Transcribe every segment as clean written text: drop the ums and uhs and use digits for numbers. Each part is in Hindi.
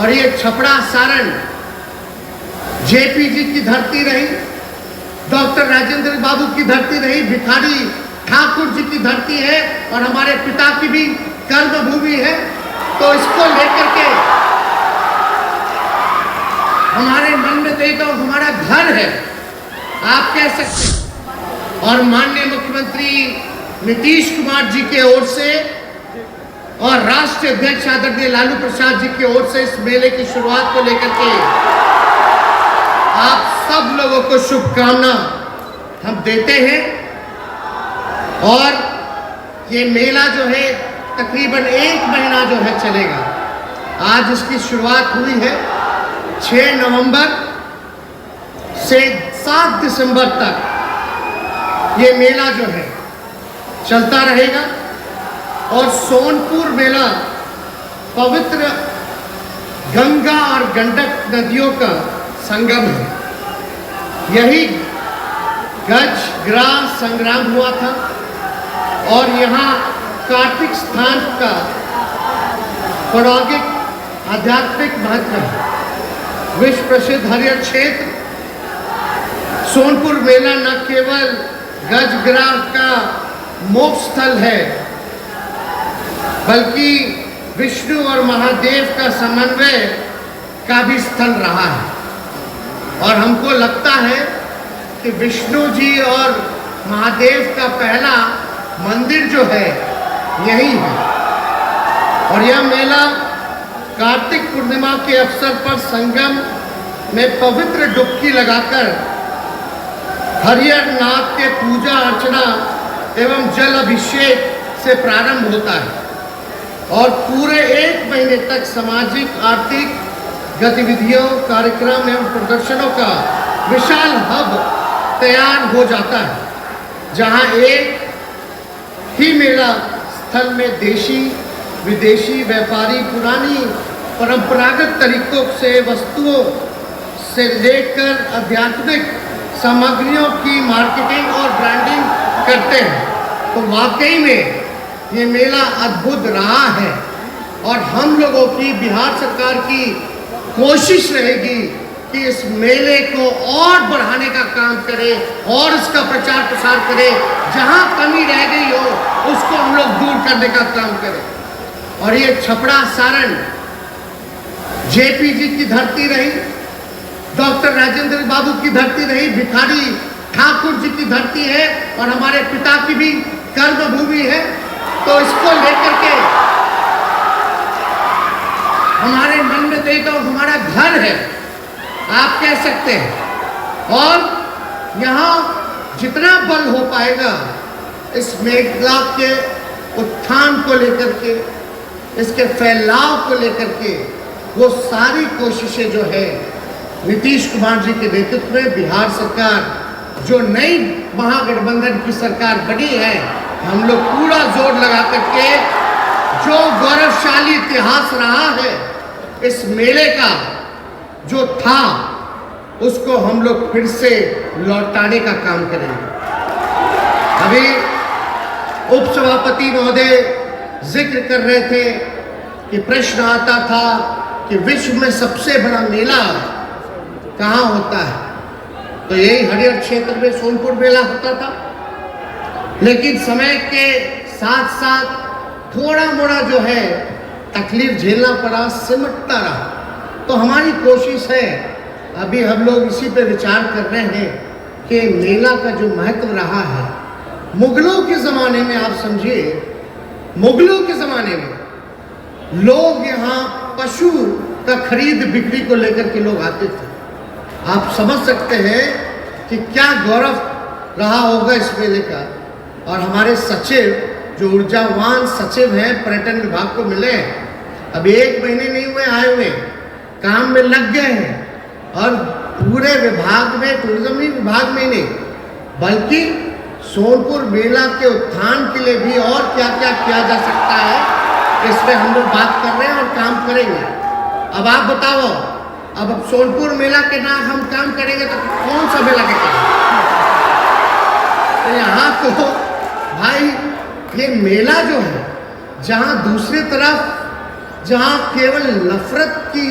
और ये छपड़ा सारण जेपी जी की धरती रही, डॉक्टर राजेंद्र बाबू की धरती रही, भिखारी ठाकुर जी की धरती है और हमारे पिता की भी कर्म भूमि है। तो इसको लेकर के हमारे मन में तो एक हमारा घर है, आप कह सकते हैं। और माननीय मुख्यमंत्री नीतीश कुमार जी के ओर से और राष्ट्रीय अध्यक्ष आदरणीय लालू प्रसाद जी की ओर से इस मेले की शुरुआत को लेकर के आप सब लोगों को शुभकामना हम देते हैं। और ये मेला जो है तकरीबन 1 महीना जो है चलेगा। आज इसकी शुरुआत हुई है 6 नवंबर से 7 दिसंबर तक ये मेला जो है चलता रहेगा। और सोनपुर मेला पवित्र गंगा और गंडक नदियों का संगम है। यही गजग्राह संग्राम हुआ था और यहाँ कार्तिक स्थान का पौराणिक आध्यात्मिक महत्व है। विश्व प्रसिद्ध हरियर क्षेत्र सोनपुर मेला न केवल गजग्राह का मोक्ष स्थल है, बल्कि विष्णु और महादेव का समन्वय का भी स्थल रहा है। और हमको लगता है कि विष्णु जी और महादेव का पहला मंदिर जो है यही है। और यह मेला कार्तिक पूर्णिमा के अवसर पर संगम में पवित्र डुबकी लगाकर हरिहर नाथ के पूजा अर्चना एवं जल अभिषेक से प्रारंभ होता है और पूरे 1 महीने तक सामाजिक आर्थिक गतिविधियों, कार्यक्रम एवं प्रदर्शनों का विशाल हब तैयार हो जाता है, जहां एक ही मेला स्थल में देशी विदेशी व्यापारी पुरानी परंपरागत तरीकों से वस्तुओं से लेकर आध्यात्मिक सामग्रियों की मार्केटिंग और ब्रांडिंग करते हैं। तो वाकई में ये मेला अद्भुत रहा है और हम लोगों की बिहार सरकार की कोशिश रहेगी कि इस मेले को और बढ़ाने का काम करे और इसका प्रचार प्रसार करे। जहां कमी रह गई हो उसको हम लोग दूर करने का काम करें। और ये छपड़ा सारण जेपी जी की धरती रही, डॉक्टर राजेंद्र बाबू की धरती रही, भिखारी ठाकुर जी की धरती है और हमारे पिता की भी कर्म भूमि है। तो इसको लेकर के हमारे मन में तो एक हमारा घर है, आप कह सकते हैं। और यहाँ जितना बल हो पाएगा इस मेला के उत्थान को लेकर के, इसके फैलाव को लेकर के, वो सारी कोशिशें जो है नीतीश कुमार जी के नेतृत्व में बिहार सरकार जो नई महागठबंधन की सरकार बनी है, हम लोग पूरा जोर लगा करके जो गौरवशाली इतिहास रहा है इस मेले का जो था उसको हम लोग फिर से लौटाने का काम करेंगे। अभी उपसभापति महोदय जिक्र कर रहे थे कि प्रश्न आता था कि विश्व में सबसे बड़ा मेला कहाँ होता है, तो यही हरिहर क्षेत्र में सोनपुर मेला होता था। लेकिन समय के साथ साथ थोड़ा मोड़ा जो है तकलीफ झेलना पड़ा, सिमटता रहा। तो हमारी कोशिश है, अभी हम लोग इसी पे विचार कर रहे हैं कि मेला का जो महत्व रहा है, मुगलों के ज़माने में आप समझिए, मुगलों के ज़माने में लोग यहाँ पशु का खरीद बिक्री को लेकर के लोग आते थे। आप समझ सकते हैं कि क्या गौरव रहा होगा इस मेले का। और हमारे सचिव जो ऊर्जावान सचिव हैं पर्यटन विभाग को मिले, अभी 1 महीने नहीं हुए आए हुए, काम में लग गए हैं। और पूरे विभाग में, टूरिज्म विभाग में नहीं बल्कि सोनपुर मेला के उत्थान के लिए भी और क्या क्या किया जा सकता है, इस पर हम लोग बात कर रहे हैं और काम करेंगे। अब आप बताओ, अब सोनपुर मेला के नाम हम काम करेंगे तो कौन सा मेला के काम? तो यहाँ तो भाई ये मेला जो है, जहाँ दूसरी तरफ जहां केवल नफरत की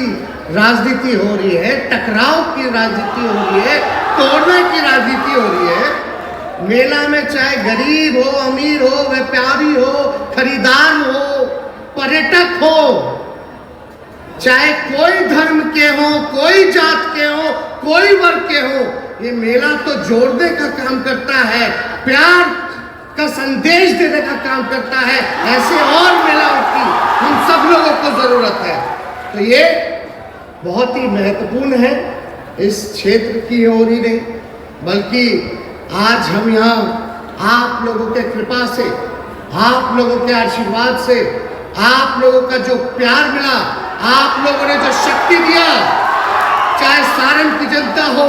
राजनीति हो रही है, टकराव की राजनीति हो रही है, तोड़ने की राजनीति हो रही है। मेला में चाहे गरीब हो, अमीर हो, व्यापारी हो, खरीदार हो, पर्यटक हो, चाहे कोई धर्म के हो, कोई जात के हो, कोई वर्ग के हो, ये मेला तो जोड़ने का काम करता है, प्यार का संदेश देने का काम करता है। ऐसे और मेलाओं की हम सब लोगों को जरूरत है। तो ये बहुत ही महत्वपूर्ण है इस क्षेत्र की ओर ही नहीं, बल्कि आज हम यहाँ आप लोगों के कृपा से, आप लोगों के आशीर्वाद से, आप लोगों का जो प्यार मिला, आप लोगों ने जो शक्ति दिया, चाहे सारण की जनता हो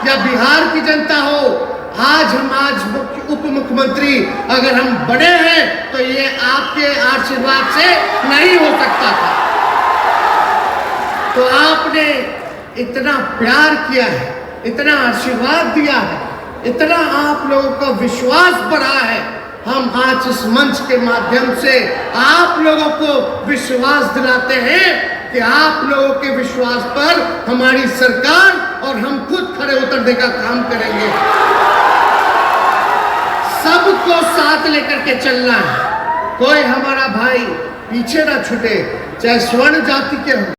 या बिहार की जनता हो, आज उप मुख्यमंत्री अगर हम बड़े हैं तो ये आपके आशीर्वाद से नहीं हो सकता था। तो आपने इतना प्यार किया है, इतना आशीर्वाद दिया है, इतना आप लोगों का विश्वास बढ़ा है। हम आज इस मंच के माध्यम से आप लोगों को विश्वास दिलाते हैं कि आप लोगों के विश्वास पर हमारी सरकार और हम खुद खड़े उतरने का काम करेंगे। सबको साथ लेकर के चलना है, कोई हमारा भाई पीछे ना छूटे, चाहे स्वर्ण जाति के हो,